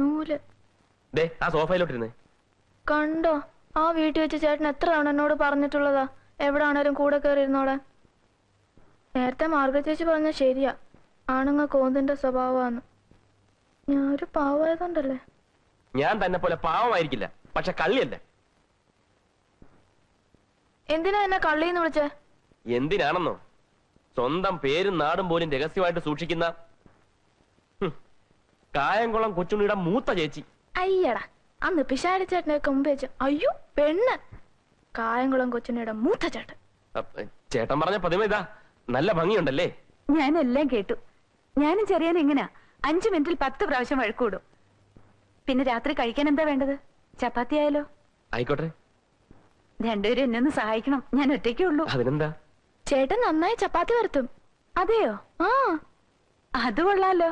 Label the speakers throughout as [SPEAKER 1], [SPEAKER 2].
[SPEAKER 1] നൂല്
[SPEAKER 2] ആ സോഫയിലോട്ടിരുന്നേ.
[SPEAKER 1] കണ്ടോ, ആ വീട്ടിൽ വെച്ച് ചേട്ടൻ എത്ര തവണ എന്നോട് പറഞ്ഞിട്ടുള്ളതാ എവിടാണേലും കൂടെ കയറി ഇരുന്നോളെ. നേരത്തെ മാർഗരറ്റ് ചേച്ചി പറഞ്ഞ ശരിയാ, ആണുങ്ങൾ കോന്തിന്റെ സ്വഭാവമാണ്. ഞാനൊരു പാവമായതുകൊണ്ടല്ലേ.
[SPEAKER 2] ഞാൻ തന്നെ പോലെ പാവമായിരിക്കില്ല, പക്ഷെ കള്ളിയല്ല.
[SPEAKER 1] എന്തിനാ എന്നെ കള്ളിന്ന് വിളിച്ചേ?
[SPEAKER 2] എന്തിനാണെന്നോ, സ്വന്തം പേരും നാടും പോലും രഹസ്യമായിട്ട് സൂക്ഷിക്കുന്ന കായംകുളം കൊച്ചുണ്ണിയുടെ മൂത്ത ചേച്ചി.
[SPEAKER 1] അയ്യടാ, അന്ന് പിഷാരി ചേട്ടനെയൊക്കെ മുമ്പ് വെച്ച് അയ്യോ പെണ്ണ്. കായംകുളം കൊച്ചുണ്ണിയുടെ മൂത്ത ചേട്ടൻ.
[SPEAKER 2] ചേട്ടൻ പറഞ്ഞ പതിമ ഇതാ, നല്ല ഭംഗിയുണ്ടല്ലേ?
[SPEAKER 3] ഞാനെല്ലാം കേട്ടു. ഞാനും ചെറിയാൻ എങ്ങനാ 5 മിനിറ്റിൽ 10 പ്രാവശ്യം വഴക്കൂടും. പിന്നെ രാത്രി കഴിക്കാൻ എന്താ വേണ്ടത്? ചപ്പാത്തി ആയാലോ?
[SPEAKER 2] ആയിക്കോട്ടെ.
[SPEAKER 3] രണ്ടുപേരും എന്നെ ഒന്ന് സഹായിക്കണം, ഞാൻ ഒറ്റയ്ക്കേ ഉള്ളൂ.
[SPEAKER 2] അതിനെന്താ?
[SPEAKER 1] ചേട്ടൻ നന്നായി ചപ്പാത്തി വരുത്തും.
[SPEAKER 3] അതെയോ?
[SPEAKER 1] ആ,
[SPEAKER 3] അത് കൊള്ളാലോ.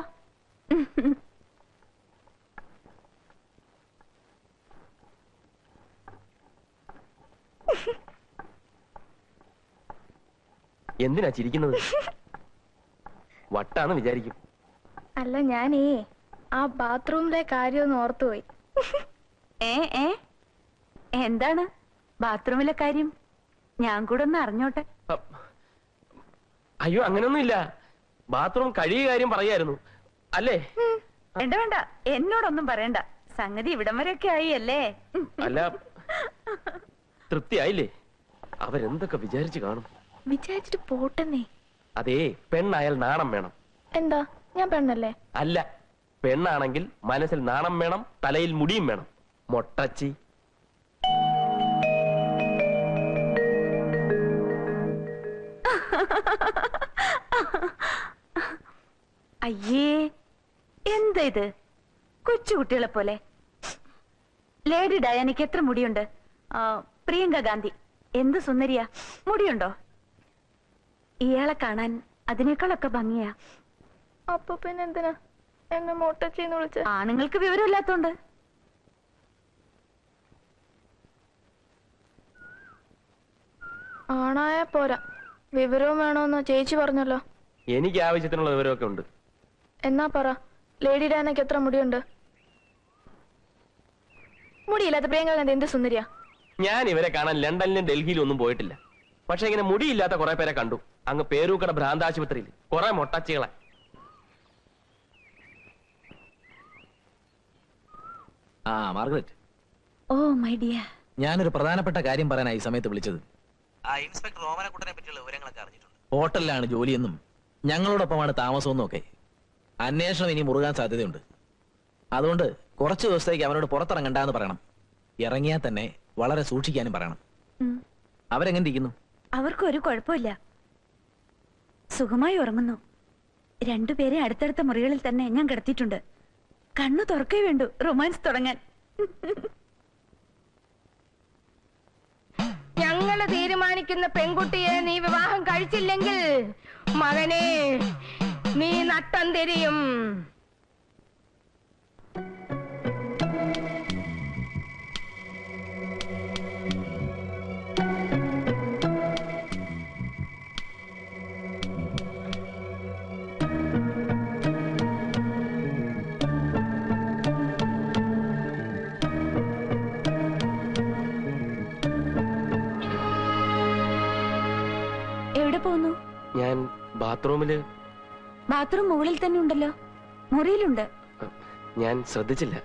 [SPEAKER 2] എന്തിനാ ചിരിക്കുന്നത്? വട്ടാന്ന് വിചാരിക്കും.
[SPEAKER 1] അല്ല, ഞാനേ ആ ബാത്റൂമിലെ കാര്യം ഒന്ന് ഓർത്തുപോയി.
[SPEAKER 3] എന്താണ് ബാത്റൂമിലെ കാര്യം? ഞാൻ കൂടെ ഒന്ന് അറിഞ്ഞോട്ടെ.
[SPEAKER 2] അയ്യോ, അങ്ങനൊന്നുമില്ല. ബാത്റൂം കഴിയ കാര്യം പറയായിരുന്നു അല്ലേ?
[SPEAKER 3] വേണ്ട വേണ്ട, എന്നോടൊന്നും പറയണ്ട. സംഗതി ഇവിടം വരെയൊക്കെ ആയി അല്ലേ?
[SPEAKER 2] അല്ല, തൃപ്തിയായില്ലേ? അവരെന്തൊക്കെ വിചാരിച്ചു കാണും.
[SPEAKER 1] വിചാരിച്ചിട്ട് പോട്ടെന്നേ.
[SPEAKER 2] അതേ, പെണ്ണായാൽ നാണം വേണം.
[SPEAKER 1] എന്താ, ഞാൻ പെണ്ണല്ലേ?
[SPEAKER 2] അല്ല, പെണ്ണാണെങ്കിൽ മനസ്സിൽ നാണം വേണം, തലയിൽ മുടിയും വേണം. മൊട്ടച്ചി.
[SPEAKER 3] അയ്യേ, എന്താ ഇത്? കൊച്ചുകുട്ടികളെ പോലെ. ലേഡി ഡയാനയ്ക്ക് എത്ര മുടിയുണ്ട്? പ്രിയങ്ക ഗാന്ധി എന്ത് സുന്ദരിയാ, മുടിയുണ്ടോ? ഇയാളെ കാണാൻ അതിനേക്കാളൊക്കെ ഭംഗിയാ.
[SPEAKER 1] അപ്പൊ പിന്നെ എന്തിനാ എന്നെ മൊട്ടച്ചിന്ന് വിളിച്ച?
[SPEAKER 3] ആണുങ്ങൾക്ക് വിവരമില്ലാത്തോണ്ട്.
[SPEAKER 1] ആണായ പോരാ, വിവരവും വേണോന്ന് ചേച്ചി പറഞ്ഞല്ലോ.
[SPEAKER 2] എനിക്ക് ആവശ്യത്തിനുള്ള വിവരമൊക്കെ ഉണ്ട്.
[SPEAKER 1] എന്നാ പറ, ലേഡി ഡാനയ്ക്ക് എത്ര മുടിയുണ്ട്? മുടിയില്ലാത്ത പ്രിയങ്ക ഗാന്ധി എന്ത് സുന്ദരിയാ.
[SPEAKER 2] ഞാൻ ഇവരെ കാണാൻ ലണ്ടനിലും ഡൽഹിയിലും ഒന്നും പോയിട്ടില്ല. പക്ഷെ ഇങ്ങനെ മുടിയില്ലാത്ത കുറെ പേരെ കണ്ടു, അങ്ങ് പേരൂക്കട ഭ്രാന്താശുപത്രിയിൽ. കുറെ മൊട്ടച്ചികളെ.
[SPEAKER 4] മാർഗരറ്റ്.
[SPEAKER 3] Oh my dear.
[SPEAKER 4] ഞാനൊരു പ്രധാനപ്പെട്ട കാര്യം പറയാനായി ഈ സമയത്ത് വിളിച്ചത്.
[SPEAKER 5] ഇൻസ്പെക്ടർ ഓമനക്കുട്ടനെ പറ്റിയുള്ള വിവരങ്ങളൊക്കെ അറിഞ്ഞിട്ടുണ്ട്.
[SPEAKER 4] ഹോട്ടലിലാണ് ജോലിയെന്നും ഞങ്ങളോടൊപ്പമാണ് താമസമെന്നും ഒക്കെ. അന്വേഷണം ഇനി മുറുകാൻ സാധ്യതയുണ്ട്. അതുകൊണ്ട് കുറച്ചു ദിവസത്തേക്ക് അവനോട് പുറത്തിറങ്ങണ്ടെന്ന് പറയണം. ഇറങ്ങിയാൽ തന്നെ വളരെ സൂക്ഷിക്കാനും പറയണം. അവരെങ്ങനെ ഇരിക്കുന്നു?
[SPEAKER 3] അവർക്കൊരു കുഴപ്പമില്ല, സുഖമായി ഉറങ്ങുന്നു. രണ്ടുപേരെ അടുത്തടുത്ത മുറികളിൽ തന്നെ ഞാൻ കിടത്തിയിട്ടുണ്ട്. കണ്ണു തുറക്കേ വേണ്ടു റൊമാൻസ് തുടങ്ങാൻ.
[SPEAKER 6] ഞങ്ങള് തീരുമാനിക്കുന്ന പെൺകുട്ടിയെ നീ വിവാഹം കഴിച്ചില്ലെങ്കിൽ മകനെ നീ നട്ടം തിരിയും.
[SPEAKER 3] എവിടെ പോകുന്നു?
[SPEAKER 2] ഞാൻ ബാത്റൂമില്.
[SPEAKER 3] ബാത്റൂം മുകളിൽ തന്നെ ഉണ്ടല്ലോ, മുറിയിലുണ്ട്.
[SPEAKER 2] ഞാൻ ശ്രദ്ധിച്ചില്ല.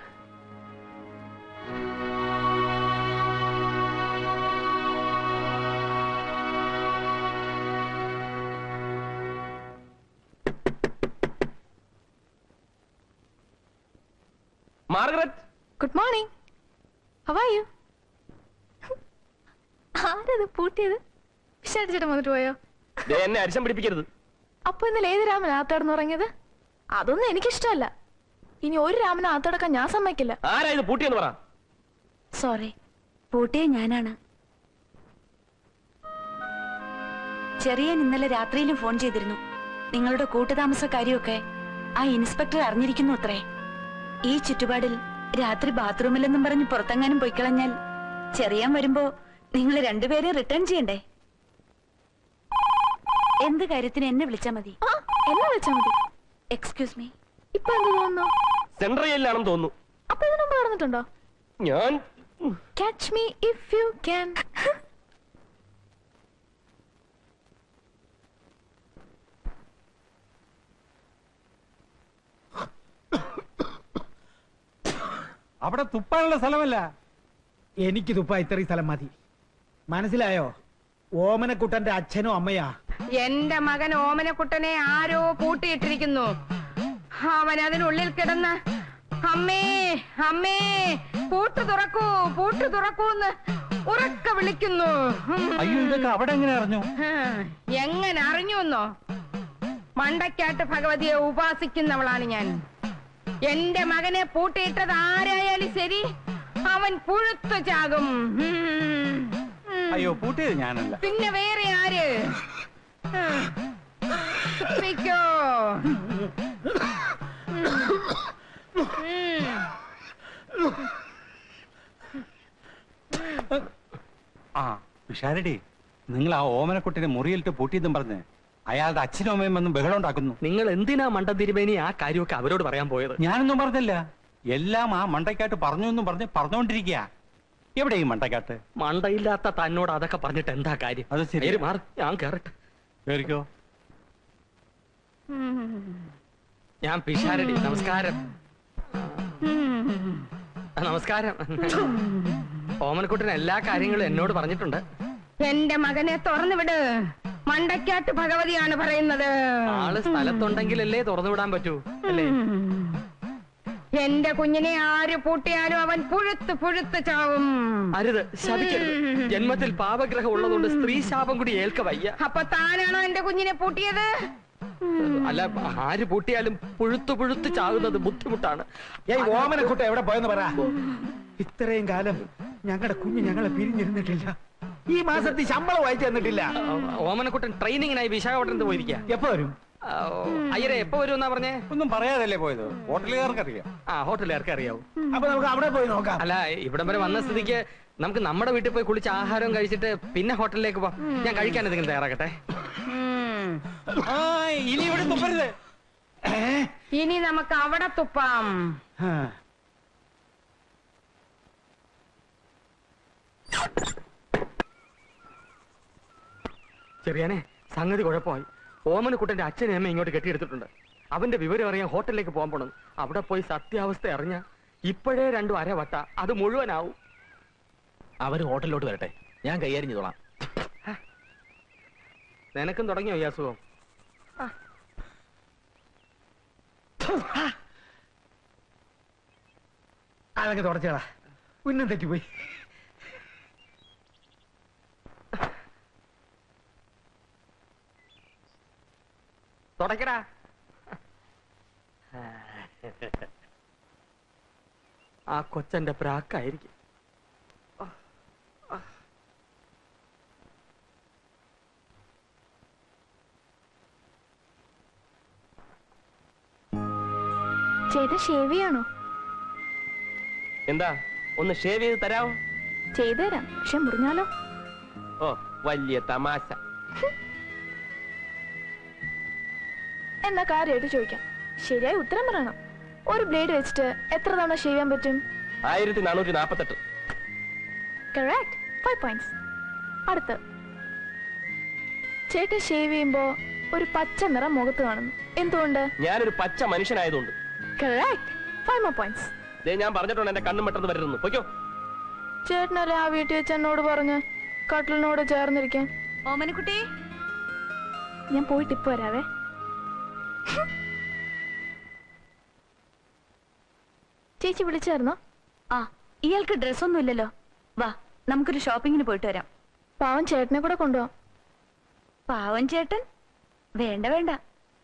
[SPEAKER 2] Margaret.
[SPEAKER 1] Good morning. How are you? ആരത് പൂട്ടിയത്? വിശാരിച്ചിട്ട് വന്നിട്ട് പോയോ?
[SPEAKER 2] എന്നെ അരിശം പിടിപ്പിക്കരുത്.
[SPEAKER 1] അപ്പൊ ഇന്നലെ ഏത് രാമൻ ആത്തടന്നുറങ്ങിയത്? അതൊന്നും എനിക്കിഷ്ടമല്ല. ഇനി ഒരു രാമനെ ആത്തടക്കാൻ ഞാൻ സമ്മതിക്കില്ല.
[SPEAKER 2] ആരാ ഇത് പൂട്ടിയെന്ന് പറ.
[SPEAKER 3] സോറി, പൂട്ടിയെ ഞാനാണ്. ചെറിയൻ ഇന്നലെ രാത്രിയിലും ഫോൺ ചെയ്തിരുന്നു. നിങ്ങളുടെ കൂട്ടുതാമസക്കാരിയൊക്കെ ആ ഇൻസ്പെക്ടർ അറിഞ്ഞിരിക്കുന്നു അത്രേ. ഈ ചുറ്റുപാടിൽ രാത്രി ബാത്റൂമിലെന്നും പറഞ്ഞ് പുറത്തെങ്ങാനും പൊയ്ക്കളഞ്ഞാൽ ചെറിയാൻ വരുമ്പോ നിങ്ങൾ രണ്ടുപേരെ റിട്ടേൺ ചെയ്യണ്ടേ? എന്ത് കാര്യത്തിന് എന്നെ വിളിച്ചാ മതി.
[SPEAKER 1] എന്നെ വിളിച്ചാ മതി.
[SPEAKER 3] Excuse me.
[SPEAKER 1] ഇപ്പൊ എന്ത് തോന്നുന്നു?
[SPEAKER 2] സെൻട്രൽ ജയിലിലാണെന്ന് തോന്നുന്നു.
[SPEAKER 1] അപ്പൊ ഇതിനു മുമ്പ് നടന്നിട്ടുണ്ടോ?
[SPEAKER 2] ഞാൻ
[SPEAKER 1] catch me if you can.
[SPEAKER 7] അവിടെ തുപ്പാനുള്ള സ്ഥലമല്ല. എനിക്ക് തുപ്പാ ഇത്രയും സ്ഥലം മതി. മനസ്സിലായോ? ഓമനക്കുട്ടന്റെ അച്ഛനും അമ്മയാ.
[SPEAKER 6] എന്റെ മകൻ ഓമനക്കുട്ടനെ ആരോ പൂട്ടിയിട്ടിരിക്കുന്നു. അവൻ അതിനുള്ളിൽ കിടന്ന് അമ്മേ അമ്മേ പൂട്ടു തുറക്കൂ പൂട്ടു തുറക്കൂന്ന് ഉറക്ക വിളിക്കുന്നു.
[SPEAKER 7] അയ്യോ, ഇതൊക്കെ അവിടെ എങ്ങനെ അറിഞ്ഞു?
[SPEAKER 6] എങ്ങനെ അറിഞ്ഞുവെന്നോ? മണ്ടക്കാട്ട് ഭഗവതിയെ ഉപാസിക്കുന്നവളാണ് ഞാൻ. എന്റെ മകനെ പൂട്ടിയിട്ടത് ആരായാലും ശരി, അവൻ പുഴുത്തു ചാകും.
[SPEAKER 7] അയ്യോ, പൂട്ടിയത് ഞാനല്ല.
[SPEAKER 6] പിന്നെ വേറെ ആര്? തുപ്പിക്കോ.
[SPEAKER 7] ആ വിഷാരടി, നിങ്ങൾ ആ ഓമനക്കുട്ടിനെ മുറിയിലിട്ട് പൂട്ടിയതും പറഞ്ഞ് അയാളുടെ അച്ഛനും അമ്മയും വന്നും ബഹളം ഉണ്ടാക്കുന്നു.
[SPEAKER 8] നിങ്ങൾ എന്തിനാ മണ്ടൻ തിരുമേനി ആ കാര്യമൊക്കെ അവരോട് പറയാൻ പോയത്?
[SPEAKER 7] ഞാനൊന്നും പറഞ്ഞില്ല. എല്ലാം ആ മണ്ടക്കാട്ട് പറഞ്ഞു എന്നും പറഞ്ഞോണ്ടിരിക്കുക. എവിടെ ഈ മണ്ടക്കാട്ട്?
[SPEAKER 8] മണ്ടയില്ലാത്ത തന്നോട് അതൊക്കെ പറഞ്ഞിട്ട് എന്താ കാര്യം?
[SPEAKER 7] അത് ശരി.
[SPEAKER 8] പേര് മാറി, ഞാൻ കേറട്ടെ.
[SPEAKER 7] കേറിക്കോ.
[SPEAKER 8] ഞാൻ പിഷാരടി. നമസ്കാരം. നമസ്കാരം. ഓമനക്കുട്ടൻ എല്ലാ കാര്യങ്ങളും എന്നോട് പറഞ്ഞിട്ടുണ്ട്.
[SPEAKER 6] എന്റെ മകനെ തുറന്നു വിട്. മണ്ടക്കാട്ട് ഭഗവതിയാണ് പറയുന്നത്.
[SPEAKER 8] ആള് സ്ഥലത്തുണ്ടെങ്കിലല്ലേ തുറന്നു വിടാൻ പറ്റൂ അല്ലേ?
[SPEAKER 6] എന്റെ കുഞ്ഞിനെ ആര് പൂട്ടിയാലും അവൻ പുഴുത്ത് പുഴുത്ത് ചാവും.
[SPEAKER 8] അരുത്, ശപിക്കരുത്. ജന്മത്തിൽ പാപഗ്രഹം ഉള്ളതുകൊണ്ട് സ്ത്രീ ശാപം കൂടി ഏൽക്ക വയ്യ.
[SPEAKER 6] അപ്പൊ താനാണോ എന്റെ കുഞ്ഞിനെ പൂട്ടിയത്?
[SPEAKER 8] അല്ല, ആര് പൂട്ടിയാലും പുഴുത്തു പുഴുത്ത് ചാകുന്നത് ബുദ്ധിമുട്ടാണ്.
[SPEAKER 7] ഓമനക്കുട്ട എവിടെ പോയെന്ന് പറ. ഇത്രയും കാലം ഞങ്ങളുടെ കുഞ്ഞ് ഞങ്ങളെ പിരിഞ്ഞിരുന്നിട്ടില്ല. ഈ മാസത്തിൽ ശമ്പളം വായിച്ചു തന്നിട്ടില്ല.
[SPEAKER 8] ഓമനക്കുട്ടൻ ട്രെയിനിങ്ങിനായി വിശാഖപട്ടണത്ത് പോയിരിക്കുക.
[SPEAKER 7] എപ്പോ വരും?
[SPEAKER 8] അയ്യരെ എപ്പോ വരും എന്നാ പറഞ്ഞേ?
[SPEAKER 7] ഒന്നും പറയാതല്ലേ പോയത്. ഹോട്ടലുകാർക്ക് അറിയാം.
[SPEAKER 8] ആ, ഹോട്ടലുകാർക്ക് അറിയാവൂ.
[SPEAKER 7] അപ്പൊ നമുക്ക് അവിടെ പോയി നോക്കാം.
[SPEAKER 8] അല്ല, ഇവിടം വരെ വന്ന സ്ഥിതിക്ക് നമുക്ക് നമ്മുടെ വീട്ടിൽ പോയി കുളിച്ച് ആഹാരം കഴിച്ചിട്ട് പിന്നെ ഹോട്ടലിലേക്ക് പോവാം. ഞാൻ കഴിക്കാൻ എന്തെങ്കിലും തയ്യാറാക്കട്ടെ.
[SPEAKER 7] ഇനി ഇവിടെ തുപ്പരുത്.
[SPEAKER 6] ഇനി നമുക്ക് അവിടെ തുപ്പാം.
[SPEAKER 8] ചെറിയാനെ, സംഗതി കുഴപ്പമായി. ഓമനക്കുട്ടന്റെ അച്ഛനെ അമ്മ ഇങ്ങോട്ട് കെട്ടിയെടുത്തിട്ടുണ്ട്. അവന്റെ വിവരം അറിയാൻ ഹോട്ടലിലേക്ക് പോകാൻ പോണം. അവിടെ പോയി സത്യാവസ്ഥ അറിഞ്ഞ ഇപ്പോഴേ 2 അരവട്ട അത് മുഴുവനാവും.
[SPEAKER 4] അവര് ഹോട്ടലിലോട്ട് വരട്ടെ, ഞാൻ കൈകാര്യം ചെയ്തോളാം.
[SPEAKER 8] നിനക്കും തുടങ്ങിയോ ഈ അസുഖം?
[SPEAKER 7] അതൊക്കെ തുടച്ചേടാ. ഉന്നം തെറ്റിപ്പോയി.
[SPEAKER 8] തുടക്കടാ. ആ കൊച്ചന്റെ പ്രാക്കായിരിക്കും.
[SPEAKER 1] ചേട്ടാ ഷേവ് ചെയ്യാണോ?
[SPEAKER 2] എന്താ, ഒന്ന് ഷേവ് ചെയ്ത് തരാമോ?
[SPEAKER 1] ചെയ്തു തരാം, പക്ഷെ മുറിഞ്ഞാലോ?
[SPEAKER 2] ഓ, വലിയ തമാശ.
[SPEAKER 1] എന്നാ കാര്യമായിട്ട് ചോദിക്കാം, ശരിയായി ഉത്തരം പറയണം. ഒരു ബ്ലേഡ് വെച്ചിട്ട് എത്ര തവണ ഷേവ് ചെയ്യാൻ പറ്റും?
[SPEAKER 2] 1448.
[SPEAKER 1] Correct, 5 points. അടുത്ത്, ചേട്ടൻ ഷേവ് ചെയ്യുമ്പോ ഒരു പച്ച നിറം മുഖത്ത് കാണുന്നു, എന്തുകൊണ്ട്?
[SPEAKER 2] ഞാനൊരു പച്ച മനുഷ്യനായതുകൊണ്ട്.
[SPEAKER 1] Correct, 5 more points.
[SPEAKER 2] ഞാൻ പറഞ്ഞിട്ടുണ്ട് എന്റെ കണ്ണും പെട്ടെന്ന് വരുന്നു. പൊയ്ക്കോ.
[SPEAKER 1] ചേട്ടനല്ലേ ആ വീട്ടിൽ വെച്ച് എന്നോട് പറഞ്ഞ് കട്ടിലിനോട് ചേർന്നിരിക്കാൻ?
[SPEAKER 3] ഓമനക്കുട്ടി,
[SPEAKER 1] ഞാൻ പോയിട്ട് ഇപ്പൊ വരാവേ. ചേച്ചി വിളിച്ചായിരുന്നോ?
[SPEAKER 3] ആ, ഇയാൾക്ക് ഡ്രസ്സൊന്നും ഇല്ലല്ലോ. വാ, നമുക്കൊരു ഷോപ്പിങ്ങിന് പോയിട്ട് വരാം.
[SPEAKER 1] പാവം ചേട്ടനെ കൂടെ കൊണ്ടുപോവാം.
[SPEAKER 3] പാവൻ ചേട്ടൻ? വേണ്ട വേണ്ട,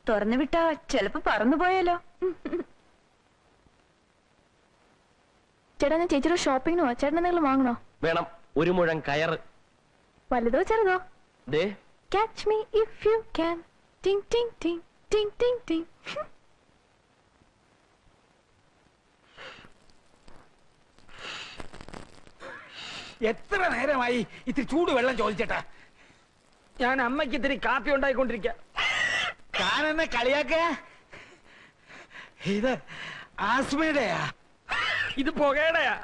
[SPEAKER 3] തുറന്നു വിട്ടാ ചെലപ്പോ പറന്നു പോയാലോ.
[SPEAKER 1] ചേട്ടാ, ഞാൻ ചേച്ചിയുടെ ഷോപ്പിങ്ങിന് പോവാ. ചേട്ടൻ എന്തെങ്കിലും വാങ്ങണോ?
[SPEAKER 2] വേണം, 1 മുഴം കയറ്.
[SPEAKER 1] വലുതോ ചെറുതോ?
[SPEAKER 2] ദേ,
[SPEAKER 1] catch me if you can. ടിങ് ടിങ് ടിങ് ടിങ് ടിങ് ടിങ്.
[SPEAKER 7] എത്ര നേരമായി ഇത്തിരി ചൂട് വെള്ളം ചോദിച്ചേട്ടാ.
[SPEAKER 8] ഞാൻ അമ്മയ്ക്ക് ഇത്തിരി കാപ്പി ഉണ്ടായിക്കൊണ്ടിരിക്ക.
[SPEAKER 7] താനെന്നെ കളിയാക്ക? ഇത് ആസ്മയുടെയാ. ഇത് പുകയുടെയാ.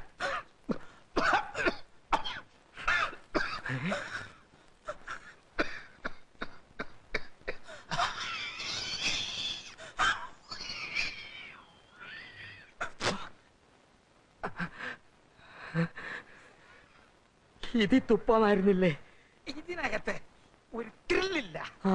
[SPEAKER 8] ഇത് തുപ്പമായിരുന്നില്ലേ?
[SPEAKER 7] ഇതിനകത്ത് ഒരു ട്രില്ലില്ല.
[SPEAKER 8] ആ